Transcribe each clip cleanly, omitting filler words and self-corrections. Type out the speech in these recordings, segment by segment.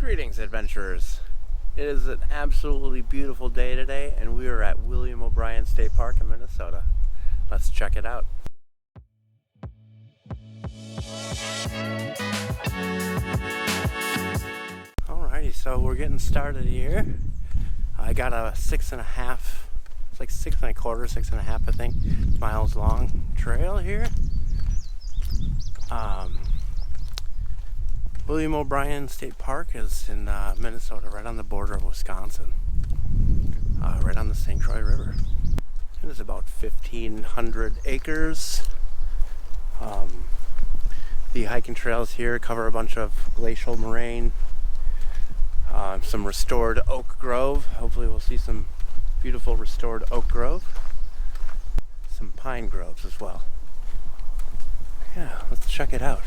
Greetings, adventurers. It is an absolutely beautiful day today, and we are at William O'Brien State Park in Minnesota. Let's check it out. Alrighty, so we're getting started here. I got a 6.5, it's like 6.25, 6.5, I think, miles long trail here. William O'Brien State Park is in Minnesota, right on the border of Wisconsin, right on the St. Croix River. It is about 1,500 acres. The hiking trails here cover a bunch of glacial moraine, some restored oak grove. Hopefully we'll see some beautiful restored oak grove, some pine groves as well. Yeah, let's check it out.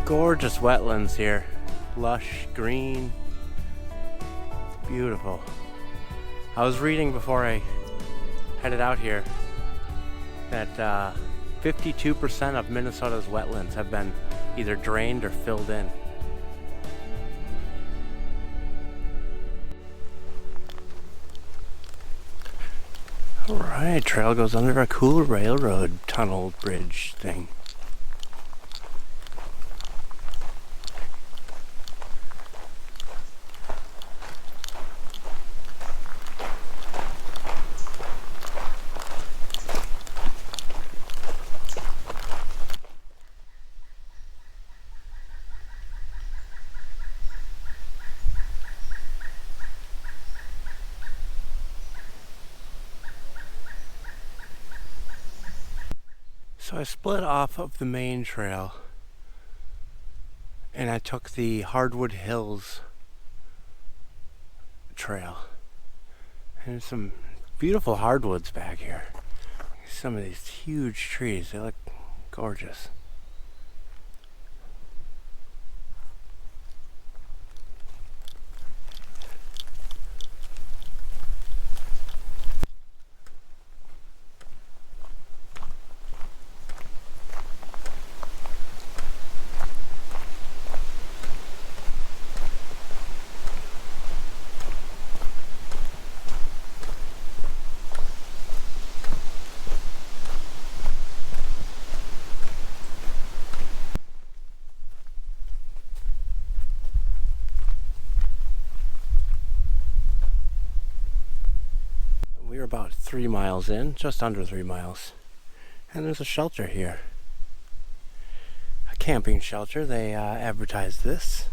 Gorgeous wetlands here, lush green, beautiful. I was reading before I headed out here that 52% of Minnesota's wetlands have been either drained or filled in. Alright, trail goes under a cool railroad tunnel bridge thing. So I split off of the main trail and I took the Hardwood Hills trail. And there's some beautiful hardwoods back here. Some of these huge trees, they look gorgeous. We're about 3 miles in, just under 3 miles, and there's a shelter here. A camping shelter. They advertise this.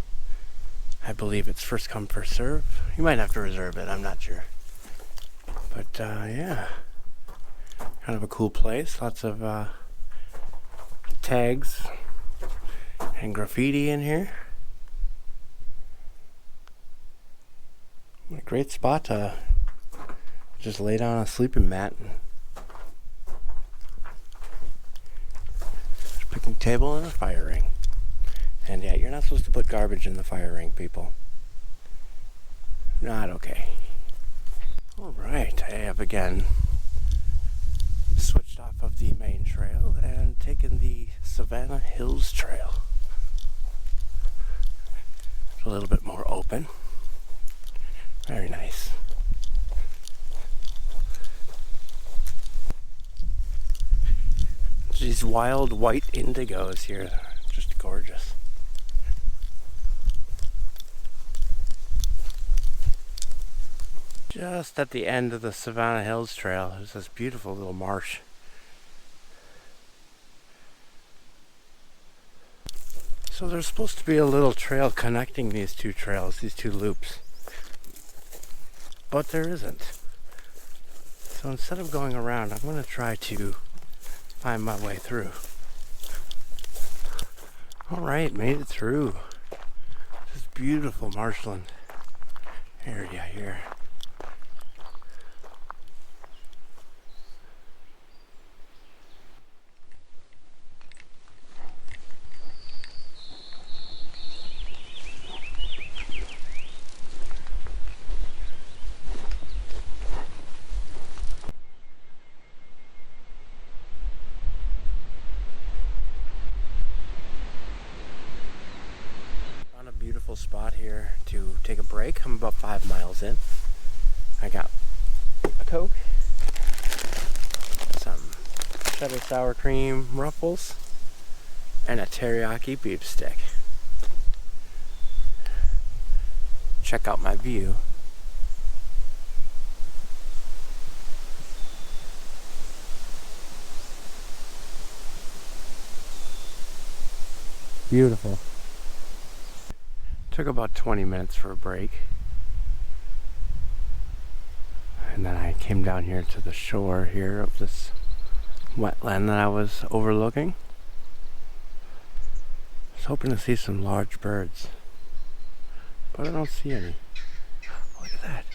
I believe it's first come, first serve. You might have to reserve it, I'm not sure. But yeah, kind of a cool place. Lots of tags and graffiti in here. What a great spot to just lay down on a sleeping mat. There's a picnic table and a fire ring. And yeah, you're not supposed to put garbage in the fire ring, people. Not okay. Alright, I have again switched off of the main trail and taken the Savannah Hills Trail. It's a little bit more open. Very nice. These wild white indigos here, just gorgeous. Just at the end of the Savannah Hills Trail, there's this beautiful little marsh. So there's supposed to be a little trail connecting these two trails, these two loops. But there isn't. So instead of going around, I'm going to try to find my way through. Alright, made it through. This beautiful marshland area here. Beautiful spot here to take a break. I'm about 5 miles in. I got a Coke, some cheddar sour cream ruffles, and a teriyaki beef stick. Check out my view. Beautiful. Took about 20 minutes for a break. And then I came down here to the shore here of this wetland that I was overlooking. I was hoping to see some large birds, but I don't see any. Oh, look at that.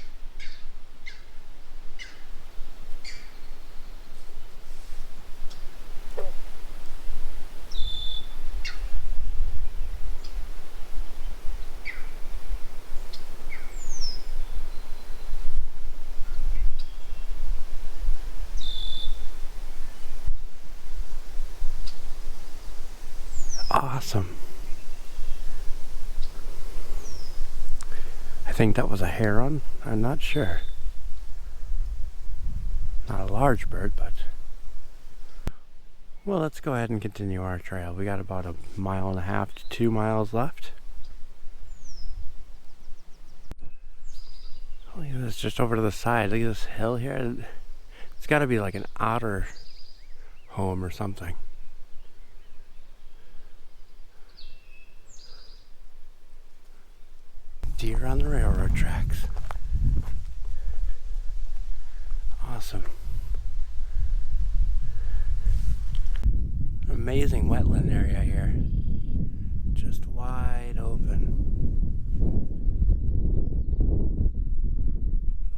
Awesome. I think that was a heron. I'm not sure. Not a large bird, but... Well, let's go ahead and continue our trail. We got about 1.5 miles to 2 miles left. Oh, look at this, just over to the side. Look at this hill here. It's got to be like an otter home or something. Deer on the railroad tracks. Awesome. Amazing wetland area here. Just wide open.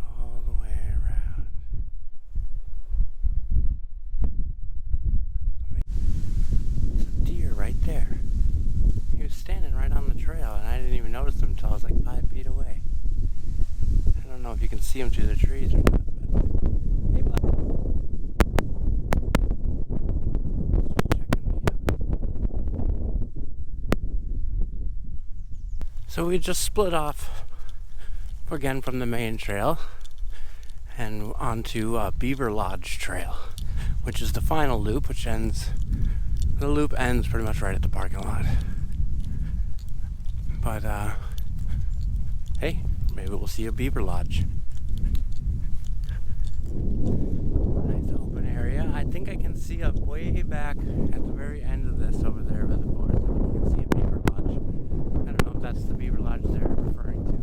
All the way around. There's a deer right there. He was standing right on the trail and I didn't even notice him until I was like 5 feet away. I don't know if you can see him through the trees or not, but... Hey, bud. So we just split off again from the main trail and onto Beaver Lodge Trail, which is the final loop, the loop ends pretty much right at the parking lot. But, hey, maybe we'll see a beaver lodge. Nice open area. I think I can see up way back at the very end of this over there by the forest. I think you can see a beaver lodge. I don't know if that's the beaver lodge they're referring to.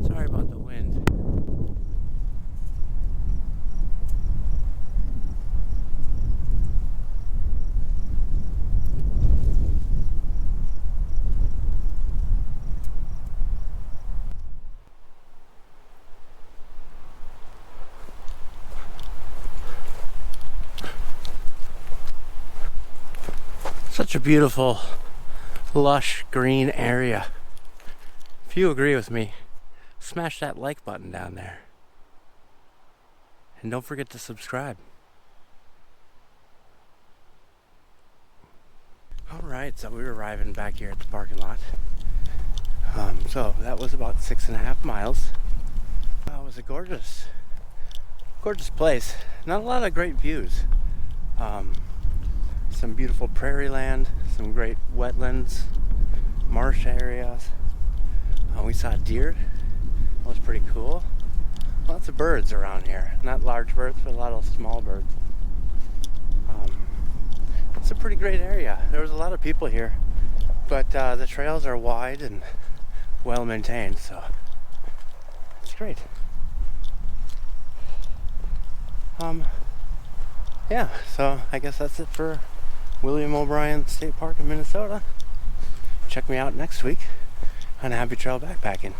Sorry about the wind. Such a beautiful, lush green area. If you agree with me, smash that like button down there. And don't forget to subscribe. Alright, so we're arriving back here at the parking lot. So that was about 6.5 miles. It was a gorgeous place. Not a lot of great views. Some beautiful prairie land, some great wetlands, marsh areas. We saw deer. That was pretty cool. Lots of birds around here. Not large birds, but a lot of small birds. It's a pretty great area. There was a lot of people here, but the trails are wide and well maintained, so it's great. Yeah, so I guess that's it for William O'Brien State Park in Minnesota. Check me out next week on Happy Trail Backpacking.